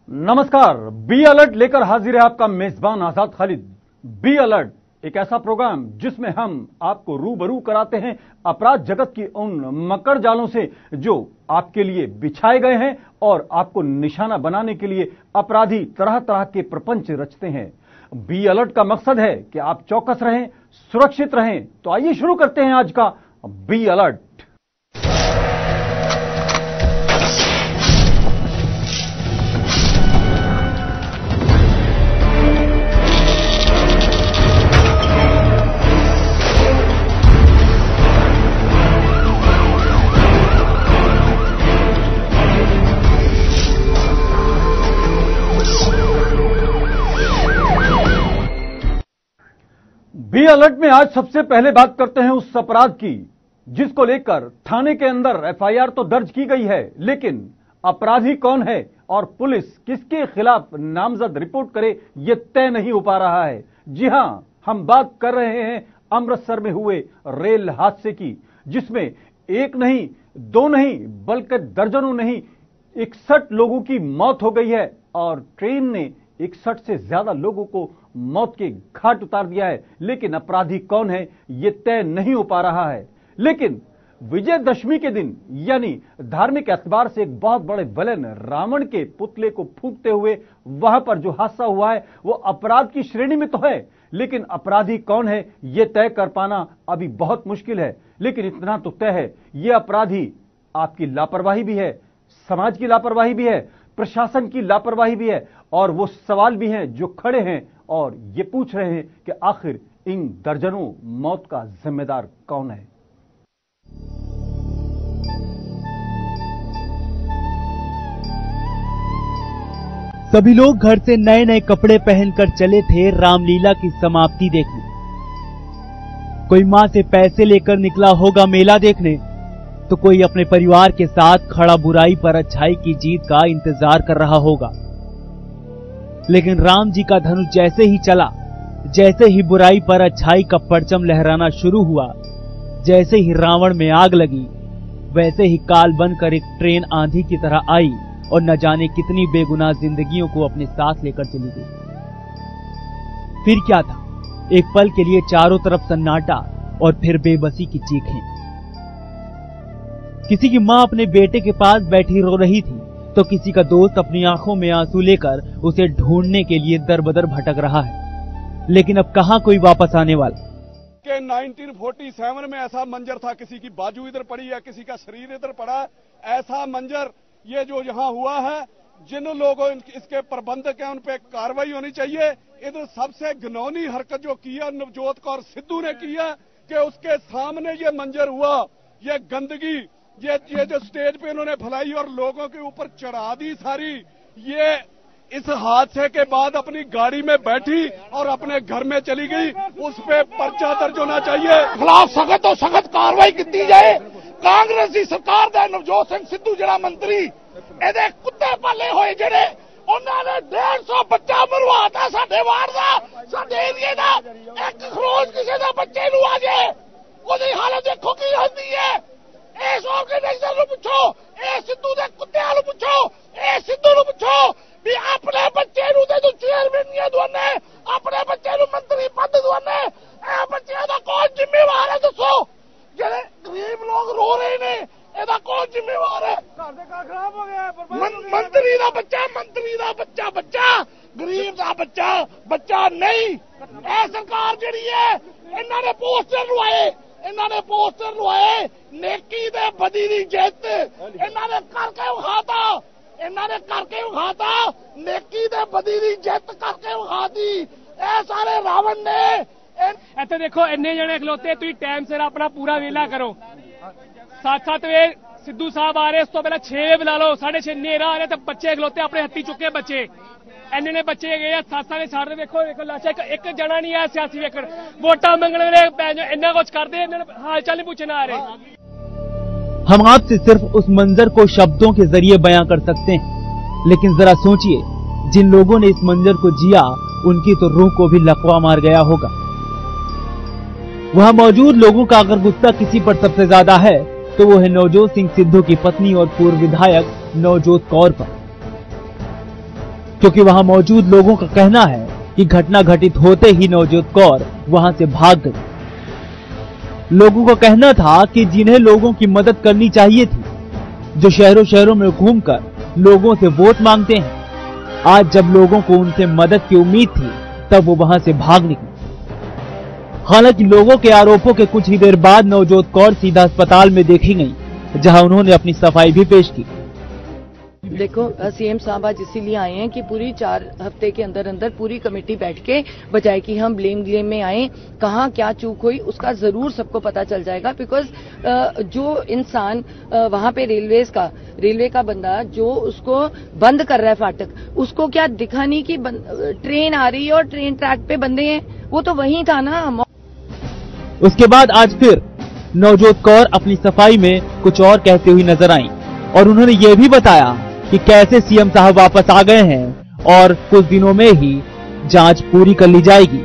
नमस्कार, be alert लेकर हाजिर है आपका मेजबान आजाद खालिद। बी अलर्ट एक ऐसा प्रोग्राम जिसमें हम आपको रूबरू कराते हैं अपराध जगत की उन मकड़ जालों से जो आपके लिए बिछाए गए हैं और आपको निशाना बनाने के लिए अपराधी तरह तरह के प्रपंच रचते हैं। बी अलर्ट का मकसद है कि आप चौकस रहें, सुरक्षित रहें। तो आइए शुरू करते हैं आज का बी अलर्ट। बी अलर्ट में आज सबसे पहले बात करते हैं उस अपराध की जिसको लेकर थाने के अंदर एफआईआर तो दर्ज की गई है, लेकिन अपराधी कौन है और पुलिस किसके खिलाफ नामजद रिपोर्ट करे यह तय नहीं हो पा रहा है। जी हां, हम बात कर रहे हैं अमृतसर में हुए रेल हादसे की, जिसमें एक नहीं, दो नहीं, बल्कि दर्जनों नहीं 61 लोगों की मौत हो गई है और ट्रेन ने 61 से ज्यादा लोगों को मौत के घाट उतार दिया है। लेकिन अपराधी कौन है यह तय नहीं हो पा रहा है। लेकिन विजयदशमी के दिन यानी धार्मिक एतबार से एक बहुत बड़े विलेन रावण के पुतले को फूंकते हुए वहां पर जो हादसा हुआ है वो अपराध की श्रेणी में तो है, लेकिन अपराधी कौन है यह तय कर पाना अभी बहुत मुश्किल है। लेकिन इतना तो तय है, यह अपराधी आपकी लापरवाही भी है, समाज की लापरवाही भी है, प्रशासन की लापरवाही भी है और वो सवाल भी हैं जो खड़े हैं और ये पूछ रहे हैं कि आखिर इन दर्जनों मौत का जिम्मेदार कौन है। सभी लोग घर से नए नए कपड़े पहनकर चले थे रामलीला की समाप्ति देखने। कोई मां से पैसे लेकर निकला होगा मेला देखने, तो कोई अपने परिवार के साथ खड़ा बुराई पर अच्छाई की जीत का इंतजार कर रहा होगा। लेकिन राम जी का धनुष जैसे ही चला, जैसे ही बुराई पर अच्छाई का परचम लहराना शुरू हुआ, जैसे ही रावण में आग लगी, वैसे ही काल बनकर एक ट्रेन आंधी की तरह आई और न जाने कितनी बेगुनाह जिंदगियों को अपने साथ लेकर चली गई। फिर क्या था, एक पल के लिए चारों तरफ सन्नाटा और फिर बेबसी की चीखें। किसी की मां अपने बेटे के पास बैठी रो रही थी, तो किसी का दोस्त अपनी आंखों में आंसू लेकर उसे ढूंढने के लिए दर-बदर भटक रहा है। लेकिन अब कहां कोई वापस आने वाला। 1947 में ऐसा मंजर था, किसी की बाजू इधर पड़ी या किसी का शरीर इधर पड़ा, ऐसा मंजर ये जो यहाँ हुआ है। जिन लोगों इसके प्रबंधक हैं उन पे कार्रवाई होनी चाहिए। इधर सबसे घिनौनी हरकत जो की है नवजोत कौर सिद्धू ने की है कि उसके सामने ये मंजर हुआ, ये गंदगी, ये जो स्टेज पे इन्होंने फैलाई और लोगों के ऊपर चढ़ा दी सारी। ये इस हादसे के बाद अपनी गाड़ी में बैठी और अपने घर में चली गई, उस पे पर्चा दर्ज होना चाहिए। खिलाफ सख्त तो सख्त कार्रवाई की जाए। कांग्रेस की सरकार दा नवजोत सिंह सिद्धू जरा मंत्री एदे कुत्ते पाले होए जेड़े उन्होंने 150 बच्चा मरवाता साडे वार्ड दा, साडे एरिए दा। एक खरोच किसी दा बच्चे नूं आ जाए, ओदी हालत देखो की होंदी है। इस ऑर्गेनाइजर नूं पुछो, ए सिद्धू दे कुत्तेआं नूं पुछो, ए सिद्धू नूं पुछो भी अपने बच्चे नूं ते तू चेयरमैन दवाने, अपने बच्चे नूं मंत्री पद दवाने, ए बच्चे दा कौन जिम्मेवार है दसो। जेड़े गरीब लोग रो रहे ने एदा कौन जिम्मेवार है। घर दे घर खराब हो गया, मंत्री दा बच्चा बच्चा, गरीब दा बच्चा नहीं। ए सरकार जेड़ी है इन्हां ने पोस्टर लवाए, नेकी ते बदी दी जित इन्हां ने करके विखाता, नेकी ते बदी दी जित करके विखाती। ए सारे रावण ने। ਇੱਥੇ ਦੇਖੋ ਇੰਨੇ ਜਣੇ ਖਲੋਤੇ, ਤੁਸੀਂ ਟਾਈਮ ਸਿਰ ਆਪਣਾ ਪੂਰਾ ਵੇਲਾ ਕਰੋ। 7-7 ਵਜੇ ਸਿੱਧੂ ਸਾਹਿਬ ਆ ਰਹੇ, ਉਸ ਤੋਂ ਪਹਿਲਾਂ 6 ਵਜੇ ਬੁਲਾ ਲਓ, 6:30 ਹਨੇਰਾ ਆ ਰਿਹਾ ਤੇ ਬੱਚੇ ਖਲੋਤੇ ਆਪਣੇ ਹੱਥੀ ਚੁੱਕੇ ਬੱਚੇ, ਇੰਨੇ ਨੇ ਬੱਚੇ ਗਏ ਆ। 7 ਦੇ ਛੱਡ ਦੇਖੋ ਲਾਸ਼ਾ, ਇੱਕ ਜਣਾ ਨਹੀਂ ਆਇਆ ਸਿਆਸੀ ਵੇਖਣ, ਵੋਟਾਂ ਮੰਗਣ ਵੇਲੇ ਇੰਨਾ ਕੁਝ ਕਰਦੇ, ਇਹਨਾਂ ਨੂੰ ਹਾਲ ਚਾਲ नहीं पूछना आ रहे। हम आपसे सिर्फ उस मंजर को शब्दों के जरिए बयां कर सकते हैं, लेकिन जरा सोचिए, जिन लोगों ने इस मंजर को जिया उनकी तो रूह को भी लकवा मार गया होगा। वहां मौजूद लोगों का अगर गुस्सा किसी पर सबसे ज्यादा है तो वो है नवजोत सिंह सिद्धू की पत्नी और पूर्व विधायक नवजोत कौर पर। क्योंकि वहां मौजूद लोगों का कहना है कि घटना घटित होते ही नवजोत कौर वहां से भाग गई। लोगों का कहना था कि जिन्हें लोगों की मदद करनी चाहिए थी, जो शहरों शहरों में घूमकर लोगों से वोट मांगते हैं, आज जब लोगों को उनसे मदद की उम्मीद थी तब वो वहां से भाग निकले। हालांकि लोगों के आरोपों के कुछ ही देर बाद नवजोत कौर सीधा अस्पताल में देखी गई, जहां उन्होंने अपनी सफाई भी पेश की। देखो सीएम साहब आज इसीलिए आए हैं कि पूरी 4 हफ्ते के अंदर अंदर पूरी कमेटी बैठ के बजाय कि हम ब्लेम में आए, कहाँ क्या चूक हुई उसका जरूर सबको पता चल जाएगा। बिकॉज जो इंसान वहां पे रेलवे का बंदा जो उसको बंद कर रहा है फाटक, उसको क्या दिखा नहीं कि ट्रेन आ रही है और ट्रेन ट्रैक पे बंदे हैं, वो तो वहीं था ना। उसके बाद आज फिर नवजोत कौर अपनी सफाई में कुछ और कहते हुए नजर आई और उन्होंने ये भी बताया कि कैसे सीएम साहब वापस आ गए हैं और कुछ दिनों में ही जांच पूरी कर ली जाएगी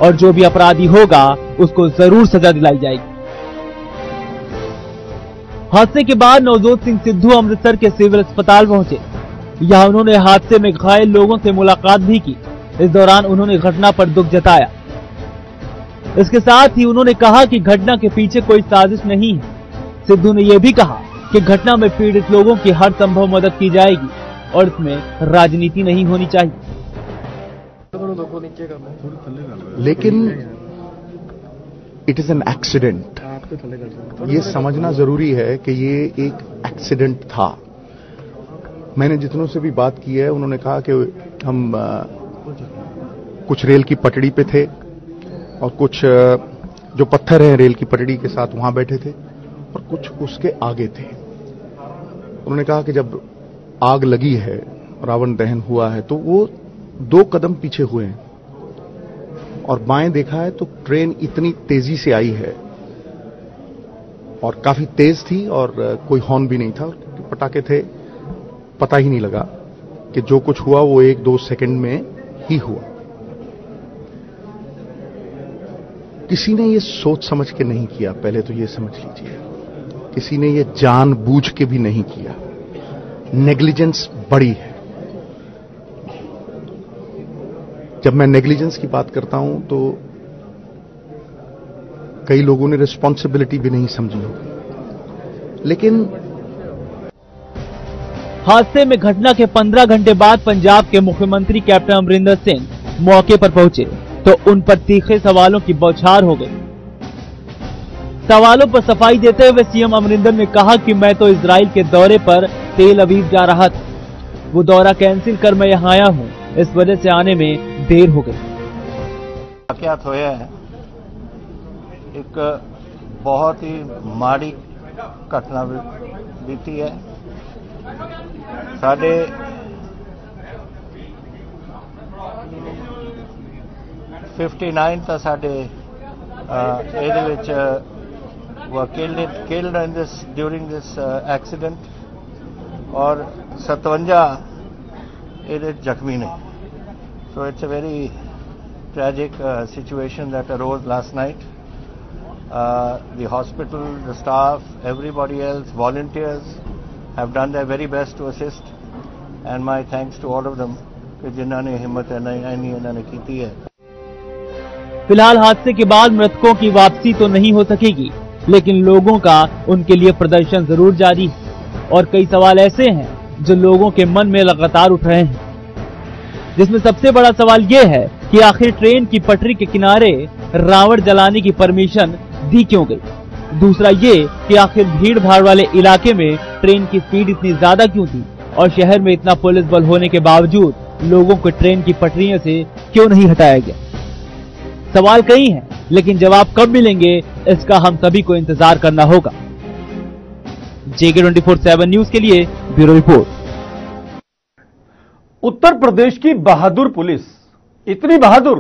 और जो भी अपराधी होगा उसको जरूर सजा दिलाई जाएगी। हादसे के बाद नवजोत सिंह सिद्धू अमृतसर के सिविल अस्पताल पहुंचे। यहां उन्होंने हादसे में घायल लोगों से मुलाकात भी की। इस दौरान उन्होंने घटना पर दुख जताया। इसके साथ ही उन्होंने कहा कि घटना के पीछे कोई साजिश नहीं है। सिद्धू ने यह भी कहा कि घटना में पीड़ित लोगों की हर संभव मदद की जाएगी और इसमें राजनीति नहीं होनी चाहिए। लेकिन इट इज एन एक्सीडेंट, ये समझना जरूरी है कि ये एक एक्सीडेंट था। मैंने जितनों से भी बात की है उन्होंने कहा कि हम कुछ रेल की पटड़ी पे थे और कुछ जो पत्थर हैं रेल की पटड़ी के साथ वहां बैठे थे और कुछ उसके आगे थे। उन्होंने कहा कि जब आग लगी है, रावण दहन हुआ है, तो वो 2 कदम पीछे हुए हैं और बाएं देखा है तो ट्रेन इतनी तेजी से आई है और काफी तेज थी और कोई हॉर्न भी नहीं था, पटाखे थे, पता ही नहीं लगा कि जो कुछ हुआ वो 1-2 सेकंड में ही हुआ। किसी ने ये सोच समझ के नहीं किया, पहले तो ये समझ लीजिए। किसी ने ये जानबूझ के भी नहीं किया। नेग्लिजेंस बड़ी है। जब मैं नेग्लिजेंस की बात करता हूं तो कई लोगों ने रिस्पॉन्सिबिलिटी भी नहीं समझी होगी। लेकिन हादसे में घटना के 15 घंटे बाद पंजाब के मुख्यमंत्री कैप्टन अमरिंदर सिंह मौके पर पहुंचे तो उन पर तीखे सवालों की बौछार हो गई। सवालों पर सफाई देते हुए सीएम अमरिंदर ने कहा कि मैं तो इजराइल के दौरे पर तेल अवीव जा रहा था, वो दौरा कैंसिल कर मैं यहाँ आया हूँ, इस वजह से आने में देर हो गई। क्या होया है, एक बहुत ही माड़ी घटना बीती है। साढ़े 59 ਤਾਂ ਸਾਡੇ ਇਹਦੇ ਵਿੱਚ were killed in this during this accident और 57 ਇਹਦੇ ਜ਼ਖਮੀ ਨੇ। So it's a very tragic situation that arose last night. The hospital, the staff, everybody else, volunteers have done their very best to assist, and my thanks to all of them कि जिन्हों ने हिम्मत इन्होंने की है। फिलहाल हादसे के बाद मृतकों की वापसी तो नहीं हो सकेगी, लेकिन लोगों का उनके लिए प्रदर्शन जरूर जारी है और कई सवाल ऐसे हैं जो लोगों के मन में लगातार उठ रहे हैं, जिसमें सबसे बड़ा सवाल यह है कि आखिर ट्रेन की पटरी के किनारे रावण जलाने की परमिशन दी क्यों गई। दूसरा ये कि आखिर भीड़ भाड़ वाले इलाके में ट्रेन की स्पीड इतनी ज्यादा क्यों थी और शहर में इतना पुलिस बल होने के बावजूद लोगों को ट्रेन की पटरियों से क्यों नहीं हटाया गया। सवाल कई हैं, लेकिन जवाब कब मिलेंगे इसका हम सभी को इंतजार करना होगा। JK24/7 न्यूज के लिए ब्यूरो रिपोर्ट। उत्तर प्रदेश की बहादुर पुलिस इतनी बहादुर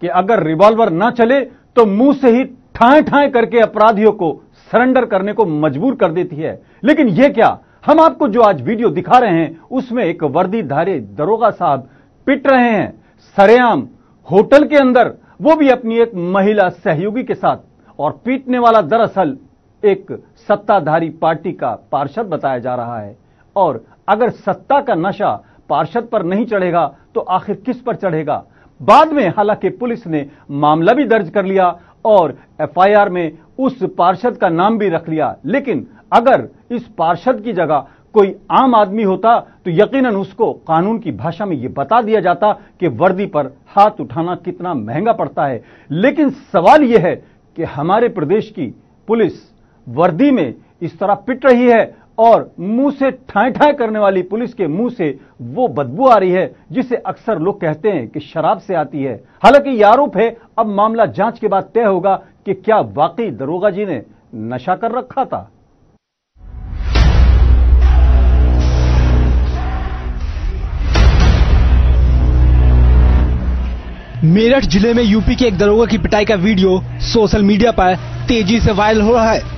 कि अगर रिवॉल्वर ना चले तो मुंह से ही ठाए ठाए करके अपराधियों को सरेंडर करने को मजबूर कर देती है। लेकिन यह क्या, हम आपको जो आज वीडियो दिखा रहे हैं उसमें एक वर्दीधारी दरोगा साहब पिट रहे हैं सरेआम होटल के अंदर, वो भी अपनी एक महिला सहयोगी के साथ, और पीटने वाला दरअसल एक सत्ताधारी पार्टी का पार्षद बताया जा रहा है। और अगर सत्ता का नशा पार्षद पर नहीं चढ़ेगा तो आखिर किस पर चढ़ेगा। बाद में हालांकि पुलिस ने मामला भी दर्ज कर लिया और एफआईआर में उस पार्षद का नाम भी रख लिया, लेकिन अगर इस पार्षद की जगह कोई आम आदमी होता तो यकीनन उसको कानून की भाषा में यह बता दिया जाता कि वर्दी पर हाथ उठाना कितना महंगा पड़ता है। लेकिन सवाल यह है कि हमारे प्रदेश की पुलिस वर्दी में इस तरह पिट रही है और मुंह से ठाए ठाए करने वाली पुलिस के मुंह से वो बदबू आ रही है जिसे अक्सर लोग कहते हैं कि शराब से आती है। हालांकि यह आरोप है, अब मामला जांच के बाद तय होगा कि क्या वाकई दरोगा जी ने नशा कर रखा था। मेरठ जिले में यूपी के एक दरोगा की पिटाई का वीडियो सोशल मीडिया पर तेजी से वायरल हो रहा है।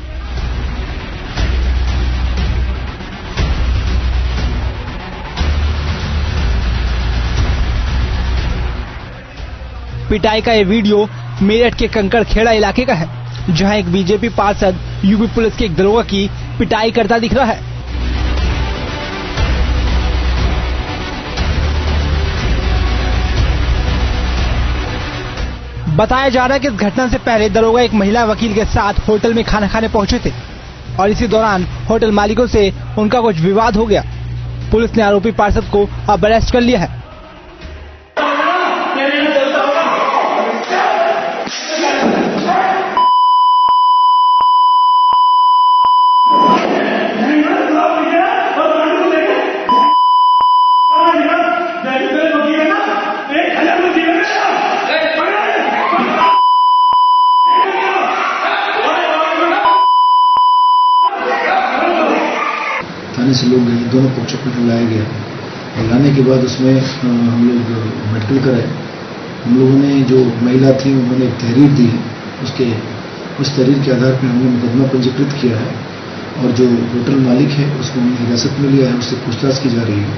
पिटाई का यह वीडियो मेरठ के कंकड़खेड़ा इलाके का है, जहां एक बीजेपी पार्षद यूपी पुलिस के एक दरोगा की पिटाई करता दिख रहा है। बताया जा रहा है कि इस घटना से पहले दरोगा एक महिला वकील के साथ होटल में खाना खाने पहुंचे थे और इसी दौरान होटल मालिकों से उनका कुछ विवाद हो गया। पुलिस ने आरोपी पार्षद को अब अरेस्ट कर लिया है। थाने से लोग गए, दोनों पक्षों को लाया गया और लाने के बाद उसमें हम लोग मेडिकल कराए। हम लोगों ने जो महिला थी उन्होंने एक तहरीर दी, उस तहरीर के आधार पर हमने मुकदमा पंजीकृत किया है और जो होटल मालिक है उसको हमने हिरासत में लिया है, उससे पूछताछ की जा रही है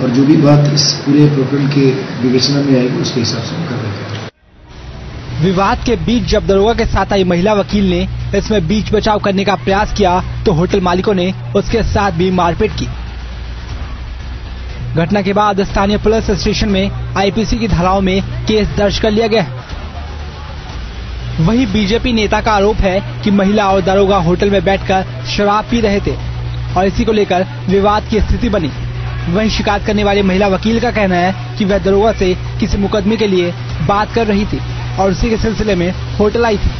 और जो भी बात इस पूरे प्रकरण के विवेचना में आएगी उसके हिसाब से हम कर रहे हैं। विवाद के बीच जब दरोगा के साथ आई महिला वकील ने इसमें बीच बचाव करने का प्रयास किया तो होटल मालिकों ने उसके साथ भी मारपीट की। घटना के बाद स्थानीय पुलिस स्टेशन में आईपीसी की धाराओं में केस दर्ज कर लिया गया है। वहीं बीजेपी नेता का आरोप है कि महिला और दरोगा होटल में बैठकर शराब पी रहे थे और इसी को लेकर विवाद की स्थिति बनी। वहीं शिकायत करने वाली महिला वकील का कहना है कि वह दरोगा से किसी मुकदमे के लिए बात कर रही थी और उसी के सिलसिले में होटल आई थी।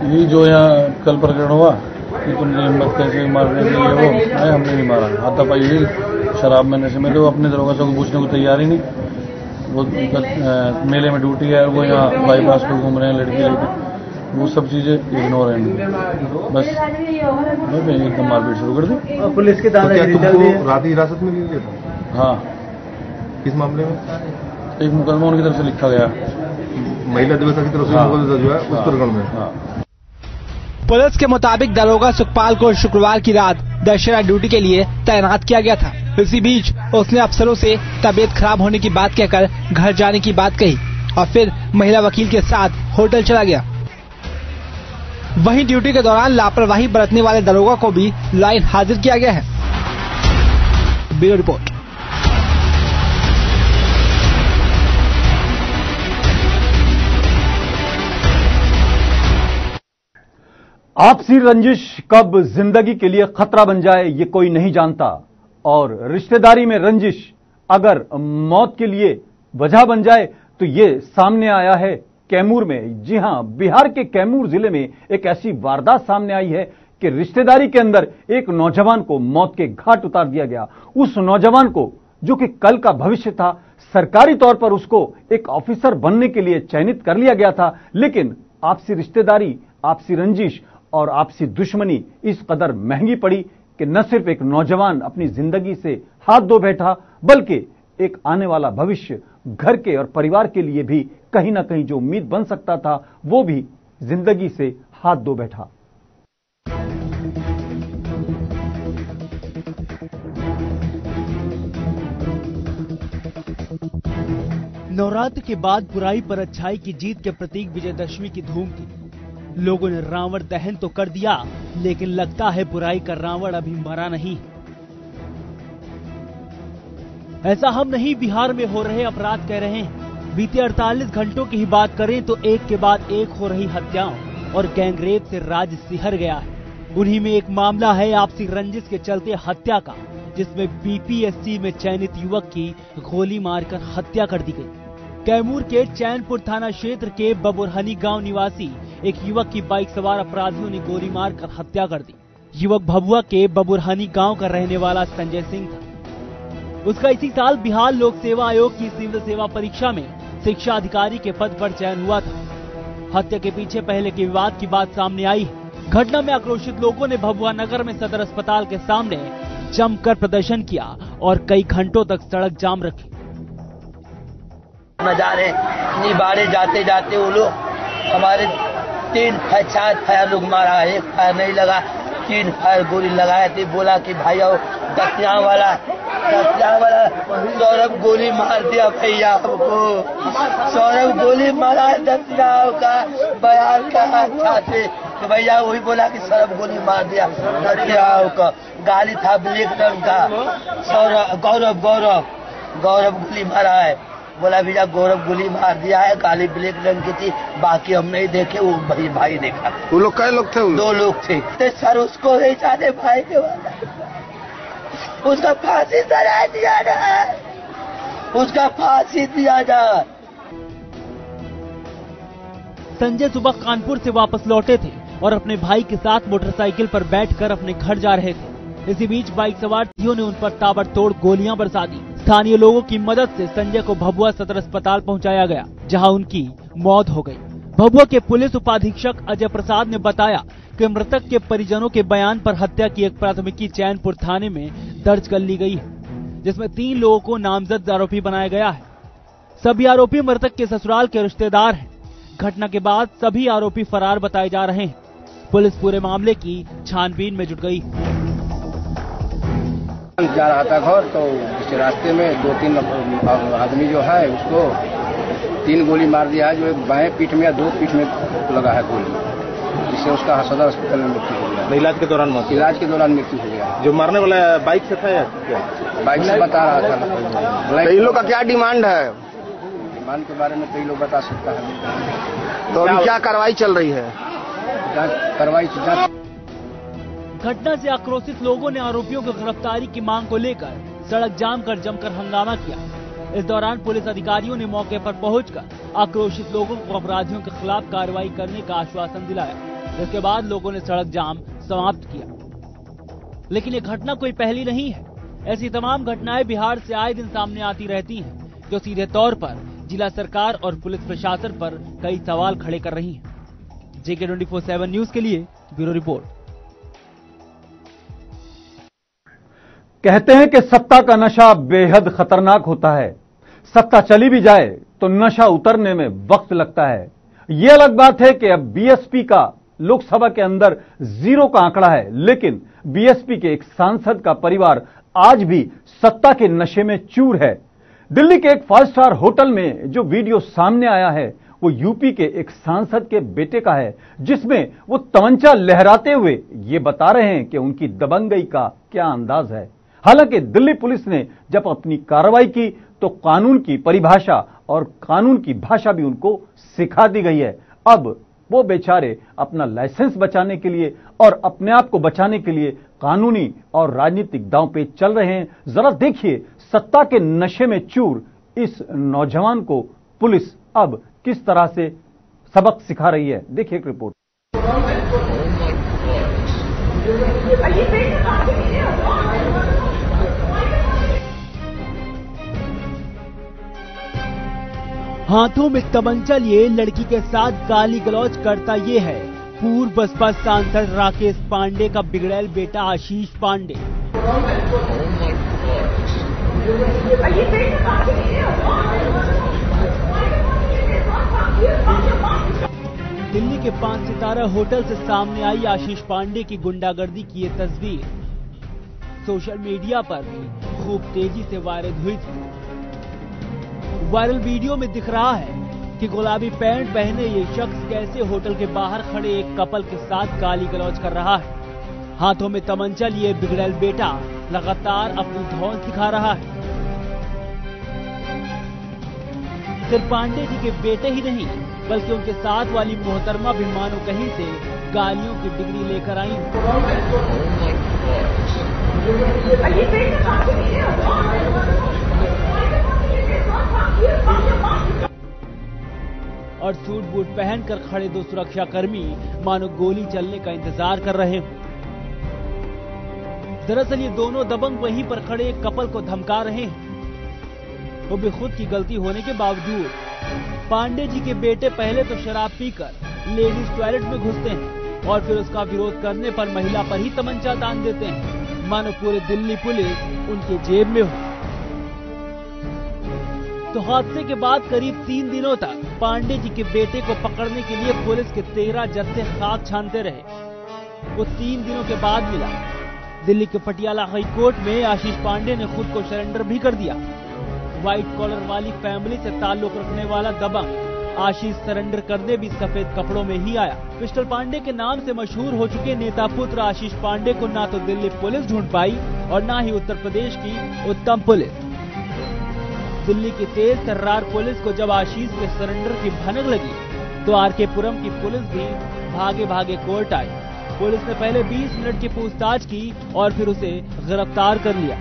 ये जो यहाँ कल प्रकरण हुआ कि तुमने हिम्मत कैसे मारने के लिए वो हमने नहीं मारा, हाथापाई हुई शराब में नशे में, तो अपने दरोगा से पूछने को तैयार ही नहीं। वो मेले में ड्यूटी है और वो यहाँ बाईपास पे घूम रहे हैं लड़की, वो सब चीजें इग्नोर है, बस एकदम मारपीट शुरू कर दी। पुलिस के रात हिरासत में लिया था? हाँ। किस मामले में? एक मुकदमा उनकी तरफ से लिखा गया, महिला दिवस की तरफ से मुकदमा जो है उस प्रकरण में। पुलिस के मुताबिक दरोगा सुखपाल को शुक्रवार की रात दशहरा ड्यूटी के लिए तैनात किया गया था। इसी बीच उसने अफसरों से तबीयत खराब होने की बात कहकर घर जाने की बात कही और फिर महिला वकील के साथ होटल चला गया। वहीं ड्यूटी के दौरान लापरवाही बरतने वाले दरोगा को भी लाइन हाजिर किया गया है। Bureau report. आपसी रंजिश कब जिंदगी के लिए खतरा बन जाए ये कोई नहीं जानता, और रिश्तेदारी में रंजिश अगर मौत के लिए वजह बन जाए तो ये सामने आया है कैमूर में। जी हां, बिहार के कैमूर जिले में एक ऐसी वारदात सामने आई है कि रिश्तेदारी के अंदर एक नौजवान को मौत के घाट उतार दिया गया। उस नौजवान को जो कि कल का भविष्य था, सरकारी तौर पर उसको एक ऑफिसर बनने के लिए चयनित कर लिया गया था, लेकिन आपसी रिश्तेदारी, आपसी रंजिश और आपसी दुश्मनी इस कदर महंगी पड़ी कि न सिर्फ एक नौजवान अपनी जिंदगी से हाथ धो बैठा, बल्कि एक आने वाला भविष्य घर के और परिवार के लिए भी कहीं ना कहीं जो उम्मीद बन सकता था वो भी जिंदगी से हाथ धो बैठा। नवरात्र के बाद बुराई पर अच्छाई की जीत के प्रतीक विजयदशमी की धूम थी। लोगों ने रावण दहन तो कर दिया, लेकिन लगता है बुराई का रावण अभी मरा नहीं। ऐसा हम नहीं बिहार में हो रहे अपराध कह रहे हैं। बीते 48 घंटों की ही बात करें तो एक के बाद एक हो रही हत्याओं और गैंगरेप से राज्य सिहर गया है। उन्हीं में एक मामला है आपसी रंजिश के चलते हत्या का, जिसमें बीपीएससी में चयनित युवक की गोली मारकर हत्या कर दी गई। कैमूर के चैनपुर थाना क्षेत्र के बबुरहनी गांव निवासी एक युवक की बाइक सवार अपराधियों ने गोली मारकर हत्या कर दी। युवक भभुआ के बबुरहनी गांव का रहने वाला संजय सिंह था। उसका इसी साल बिहार लोक सेवा आयोग की सिविल सेवा परीक्षा में शिक्षा अधिकारी के पद पर चयन हुआ था। हत्या के पीछे पहले के विवाद की बात सामने आई है। घटना में आक्रोशित लोगों ने भभुआ नगर में सदर अस्पताल के सामने जमकर प्रदर्शन किया और कई घंटों तक सड़क जाम रखी। नजारे निबारे जाते जाते वो लोग हमारे 3-4 फायर लोग मारा, एक फायर नहीं लगा, 3 फायर गोली लगाए थे। बोला कि भाई आओ, दतिया वाला सौरभ गोली मार दिया भैया हमको, सौरभ गोली मारा है दतिया का बयान का अच्छा से। तो भैया वही बोला कि सौरभ गोली मार दिया दतिया का। गाड़ी था ब्लैक रंग का, सौरभ गौरव गोली मारा है। बोला भैया गौरव गोली मार दिया है, गाड़ी ब्लैक रंग की थी, बाकी हम नहीं देखे, वो भाई देखा। वो लोग कई लोग थे? 2 लोग थे। तो सर उसको नहीं जाने भाई के वाला, उसका फांसी सजा दिया जाए, उसका फांसी दिया जाए। संजय सुबह कानपुर से वापस लौटे थे और अपने भाई के साथ मोटरसाइकिल पर बैठकर अपने घर जा रहे थे। इसी बीच बाइक सवार ने उन पर ताबड़तोड़ गोलियां बरसा दी। स्थानीय लोगों की मदद से संजय को भभुआ सदर अस्पताल पहुंचाया गया, जहां उनकी मौत हो गई। भभुआ के पुलिस उपाधीक्षक अजय प्रसाद ने बताया कि मृतक के परिजनों के बयान पर हत्या की एक प्राथमिकी चैनपुर थाने में दर्ज कर ली गई है, जिसमें 3 लोगों को नामजद आरोपी बनाया गया है। सभी आरोपी मृतक के ससुराल के रिश्तेदार हैं। घटना के बाद सभी आरोपी फरार बताए जा रहे हैं। पुलिस पूरे मामले की छानबीन में जुट गई। जा रहा था घर, तो इस रास्ते में 2-3 आदमी जो है उसको 3 गोली मार दिया है, जो एक बाएं पीठ में या 2 पीठ में लगा है गोली, जिससे उसका सदर अस्पताल में मृत्यु हो गया। इलाज के दौरान मृत्यु हो गया। जो मारने वाला बाइक से था या क्या? बाइक से बता रहा था। इन लोग का क्या डिमांड है? डिमांड के बारे में कई लोग बता सकता है। तो अभी क्या कार्रवाई चल रही है? जांच। घटना से आक्रोशित लोगों ने आरोपियों की गिरफ्तारी की मांग को लेकर सड़क जाम कर जमकर हंगामा किया। इस दौरान पुलिस अधिकारियों ने मौके पर पहुंचकर आक्रोशित लोगों को अपराधियों के खिलाफ कार्रवाई करने का आश्वासन दिलाया। इसके बाद लोगों ने सड़क जाम समाप्त किया। लेकिन ये घटना कोई पहली नहीं है। ऐसी तमाम घटनाएं बिहार से आए दिन सामने आती रहती हैं, जो सीधे तौर पर जिला सरकार और पुलिस प्रशासन पर कई सवाल खड़े कर रही हैं। JK 24/7 न्यूज के लिए ब्यूरो रिपोर्ट। कहते हैं कि सत्ता का नशा बेहद खतरनाक होता है। सत्ता चली भी जाए तो नशा उतरने में वक्त लगता है। यह अलग बात है कि अब बीएसपी का लोकसभा के अंदर 0 का आंकड़ा है, लेकिन बीएसपी के एक सांसद का परिवार आज भी सत्ता के नशे में चूर है। दिल्ली के एक 5 स्टार होटल में जो वीडियो सामने आया है वो यूपी के एक सांसद के बेटे का है, जिसमें वो तमंचा लहराते हुए ये बता रहे हैं कि उनकी दबंगई का क्या अंदाज है। हालांकि दिल्ली पुलिस ने जब अपनी कार्रवाई की तो कानून की परिभाषा और कानून की भाषा भी उनको सिखा दी गई है। अब वो बेचारे अपना लाइसेंस बचाने के लिए और अपने आप को बचाने के लिए कानूनी और राजनीतिक दांव पे चल रहे हैं। जरा देखिए सत्ता के नशे में चूर इस नौजवान को पुलिस अब किस तरह से सबक सिखा रही है। देखिए एक रिपोर्ट। हाथों में तमंचा लिए लड़की के साथ गाली गलौज करता ये है पूर्व बसपा सांसद राकेश पांडे का बिगड़ैल बेटा आशीष पांडे। दिल्ली के 5 सितारा होटल से सामने आई आशीष पांडे की गुंडागर्दी की ये तस्वीर सोशल मीडिया पर भी खूब तेजी से वायरल हुई थी। वायरल वीडियो में दिख रहा है कि गुलाबी पैंट पहने ये शख्स कैसे होटल के बाहर खड़े एक कपल के साथ गाली गलौज कर रहा है। हाथों में तमंचा लिए बिगड़ैल बेटा लगातार अपनी धौंस दिखा रहा है। सिर्फ पांडे जी के बेटे ही नहीं बल्कि उनके साथ वाली मोहतरमा भी मानो कहीं से गालियों की डिग्री लेकर आई। और सूट बूट पहनकर खड़े दो सुरक्षाकर्मी मानो गोली चलने का इंतजार कर रहे हों। दरअसल ये दोनों दबंग वहीं पर खड़े एक कपल को धमका रहे हैं, वो भी खुद की गलती होने के बावजूद। पांडे जी के बेटे पहले तो शराब पीकर लेडीज टॉयलेट में घुसते हैं और फिर उसका विरोध करने पर महिला पर ही तमंचा तान देते हैं, मानो पूरे दिल्ली पुलिस उनके जेब में हो। तो हादसे के बाद करीब 3 दिनों तक पांडे जी के बेटे को पकड़ने के लिए पुलिस के 13 जत्थे खाक छानते रहे। वो 3 दिनों के बाद मिला। दिल्ली के पटियाला हाई कोर्ट में आशीष पांडे ने खुद को सरेंडर भी कर दिया। व्हाइट कॉलर वाली फैमिली से ताल्लुक रखने वाला दबंग आशीष सरेंडर करने भी सफेद कपड़ों में ही आया। पिस्टल पांडे के नाम से मशहूर हो चुके नेता पुत्र आशीष पांडे को ना तो दिल्ली पुलिस ढूंढ पाई और ना ही उत्तर प्रदेश की उत्तम पुलिस। दिल्ली की तेज तर्रार पुलिस को जब आशीष के सरेंडर की भनक लगी तो आरके पुरम की पुलिस भी भागे भागे कोर्ट आई। पुलिस ने पहले 20 मिनट की पूछताछ की और फिर उसे गिरफ्तार कर लिया।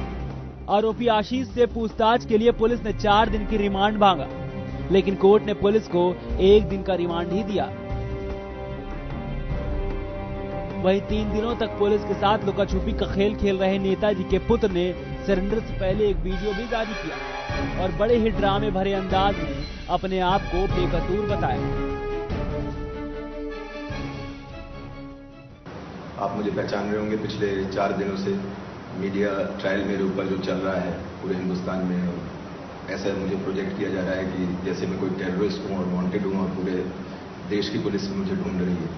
आरोपी आशीष से पूछताछ के लिए पुलिस ने 4 दिन की रिमांड मांगा, लेकिन कोर्ट ने पुलिस को 1 दिन का रिमांड ही दिया। वहीं 3 दिनों तक पुलिस के साथ लुका छुपी का खेल खेल रहे नेताजी के पुत्र ने सरेंडर से पहले एक वीडियो भी जारी किया और बड़े ही ड्रामे भरे अंदाज में अपने आप को बेकसूर बताया। आप मुझे पहचान रहे होंगे, पिछले 4 दिनों से मीडिया ट्रायल मेरे ऊपर जो चल रहा है पूरे हिंदुस्तान में, ऐसा मुझे प्रोजेक्ट किया जा रहा है कि जैसे मैं कोई टेररिस्ट हूँ और वांटेड हूँ और पूरे देश की पुलिस मुझे ढूंढ रही है।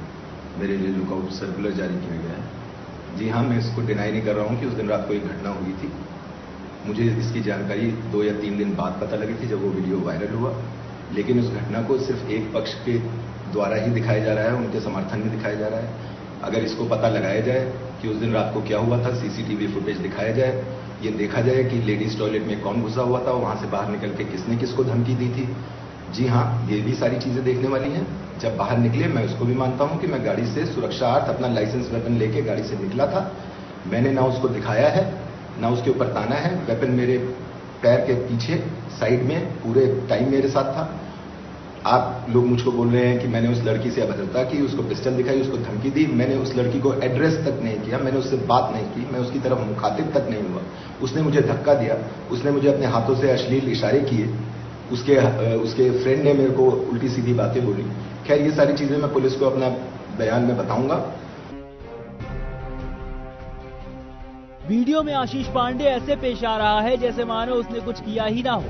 मेरे लिए लुकआउट सर्कुलर जारी किया गया है। जी हाँ, मैं इसको डिनाई नहीं कर रहा हूँ कि उस दिन रात को एक घटना हुई थी। मुझे इसकी जानकारी 2 या 3 दिन बाद पता लगी थी जब वो वीडियो वायरल हुआ, लेकिन उस घटना को सिर्फ एक पक्ष के द्वारा ही दिखाया जा रहा है, उनके समर्थन में दिखाया जा रहा है। अगर इसको पता लगाया जाए कि उस दिन रात को क्या हुआ था, सीसीटीवी फुटेज दिखाया जाए, ये देखा जाए कि लेडीज टॉयलेट में कौन घुसा हुआ था, वहां से बाहर निकल के किसने किसको धमकी दी थी। जी हाँ, ये भी सारी चीजें देखने वाली हैं। जब बाहर निकले, मैं उसको भी मानता हूं कि मैं गाड़ी से सुरक्षार्थ अपना लाइसेंस वेपन लेके गाड़ी से निकला था। मैंने ना उसको दिखाया है ना उसके ऊपर ताना है। वेपन मेरे पैर के पीछे साइड में पूरे टाइम मेरे साथ था। आप लोग मुझको बोल रहे हैं कि मैंने उस लड़की से अभद्रता की, उसको पिस्टल दिखाई, उसको धमकी दी। मैंने उस लड़की को एड्रेस तक नहीं किया, मैंने उससे बात नहीं की, मैं उसकी तरफ मुखातिब तक नहीं हुआ। उसने मुझे धक्का दिया, उसने मुझे अपने हाथों से अश्लील इशारे किए, उसके फ्रेंड ने मेरे को उल्टी सीधी बातें बोली। खैर, ये सारी चीजें मैं पुलिस को अपना बयान में बताऊंगा। वीडियो में आशीष पांडे ऐसे पेश आ रहा है जैसे मानो उसने कुछ किया ही ना हो।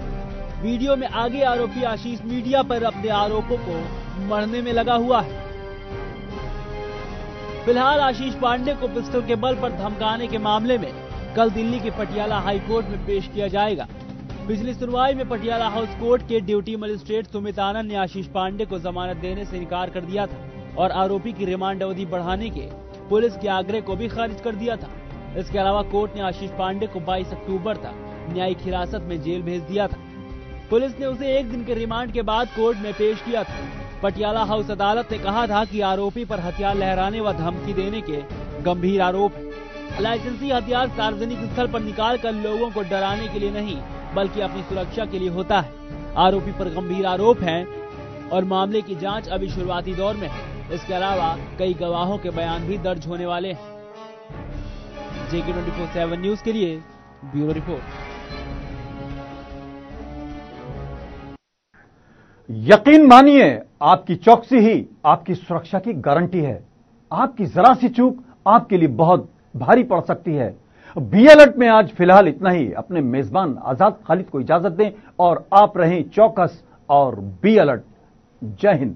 वीडियो में आगे आरोपी आशीष मीडिया पर अपने आरोपों को मढ़ने में लगा हुआ है। फिलहाल आशीष पांडे को पिस्टल के बल पर धमकाने के मामले में कल दिल्ली के पटियाला हाई कोर्ट में पेश किया जाएगा। पिछली सुनवाई में पटियाला हाउस कोर्ट के ड्यूटी मजिस्ट्रेट सुमित आनंद ने आशीष पांडे को जमानत देने से इनकार कर दिया था और आरोपी की रिमांड अवधि बढ़ाने के पुलिस के आग्रह को भी खारिज कर दिया था। इसके अलावा कोर्ट ने आशीष पांडे को 22 अक्टूबर तक न्यायिक हिरासत में जेल भेज दिया था। पुलिस ने उसे 1 दिन के रिमांड के बाद कोर्ट में पेश किया था। पटियाला हाउस अदालत ने कहा था कि आरोपी पर हथियार लहराने व धमकी देने के गंभीर आरोप है। लाइसेंसी हथियार सार्वजनिक स्थल पर निकाल कर लोगों को डराने के लिए नहीं बल्कि अपनी सुरक्षा के लिए होता है। आरोपी पर गंभीर आरोप हैं और मामले की जांच अभी शुरुआती दौर में है। इसके अलावा कई गवाहों के बयान भी दर्ज होने वाले हैं। JK 24/7 न्यूज के लिए ब्यूरो रिपोर्ट। यकीन मानिए, आपकी चौकसी ही आपकी सुरक्षा की गारंटी है। आपकी जरा सी चूक आपके लिए बहुत भारी पड़ सकती है। बी अलर्ट में आज फिलहाल इतना ही। अपने मेजबान आजाद खालिद को इजाजत दें और आप रहें चौकस और बी अलर्ट। जय हिंद।